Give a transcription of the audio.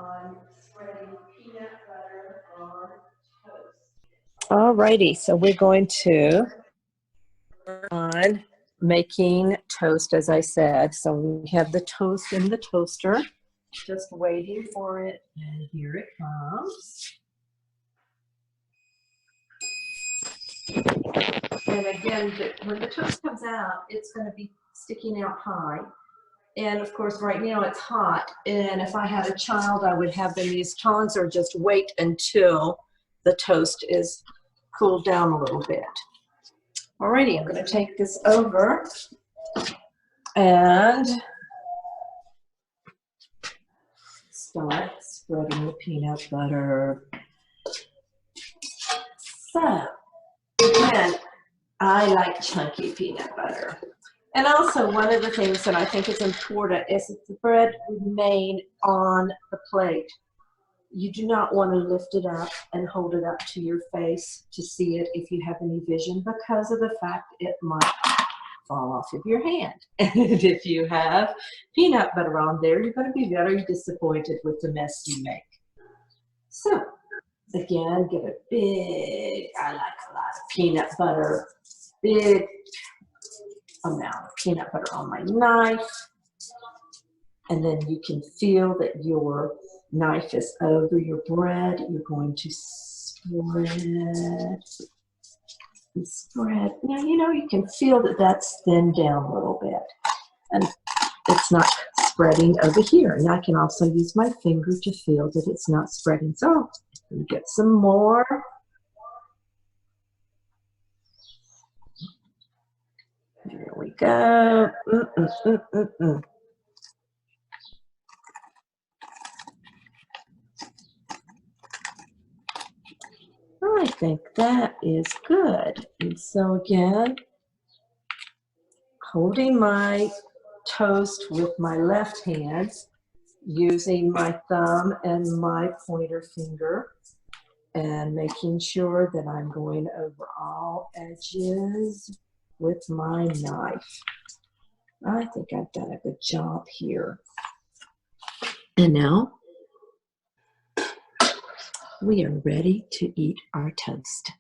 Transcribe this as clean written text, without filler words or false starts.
on spreading peanut butter on toast. Alrighty, so we're going to work on making toast, as I said. So we have the toast in the toaster, just waiting for it, and here it comes. And again, when the toast comes out, it's going to be sticking out high. And of course, right now it's hot. And if I had a child, I would have them use tongs or just wait until the toast is cooled down a little bit. Alrighty, I'm going to take this over and start spreading the peanut butter. So, again, I like chunky peanut butter. And also, one of the things that I think is important is that the bread remain on the plate. You do not want to lift it up and hold it up to your face to see it if you have any vision, because of the fact it might fall off of your hand. And if you have peanut butter on there, you're going to be very disappointed with the mess you make. So, again, get a big, I like a lot of peanut butter, big amount of peanut butter on my knife. And then you can feel that your knife is over your bread. You're going to spread and spread. Now, you know, you can feel that that's thinned down a little bit. And it's not spreading over here. And I can also use my finger to feel that it's not spreading. So, we get some more. There we go. I think that is good. And so again, holding my toast with my left hand, using my thumb and my pointer finger, and making sure that I'm going over all edges with my knife. I think I've done a good job here. And now we are ready to eat our toast.